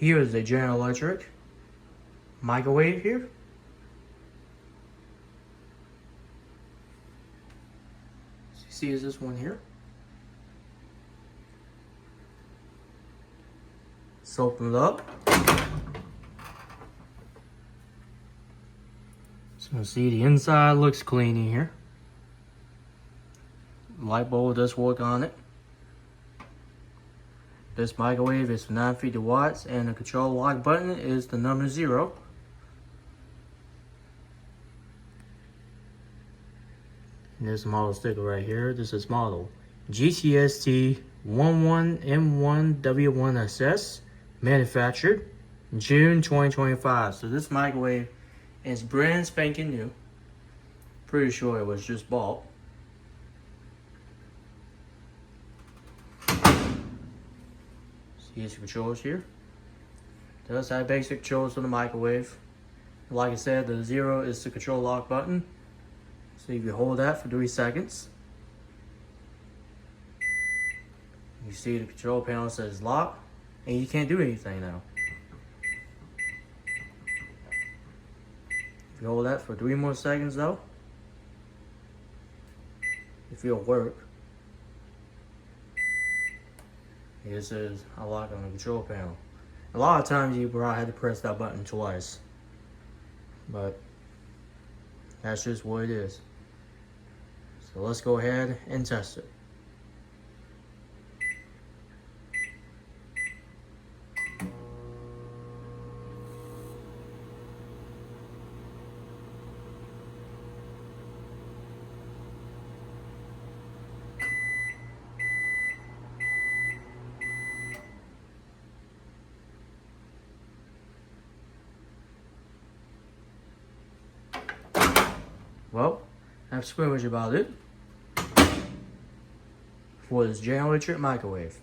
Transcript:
Here is a General Electric microwave here. So you see is this one here. Let's open it up. So you can see the inside looks clean in here. Light bulb does work on it. This microwave is 950 watts and the control lock button is the number 0. And this model sticker right here, this is model GCST11N1W1SS, manufactured June 2025. So this microwave is brand spanking new. Pretty sure it was just bought. Here's the controls here. It does have basic controls for the microwave. Like I said, the 0 is the control lock button. So if you hold that for 3 seconds, you see the control panel says lock, and you can't do anything now. If you hold that for 3 more seconds though, if it'll work. This is a lock on the control panel. A lot of times you probably had to press that button twice, but that's just what it is. So let's go ahead and test it. Well, that's pretty much about it for this General Electric microwave.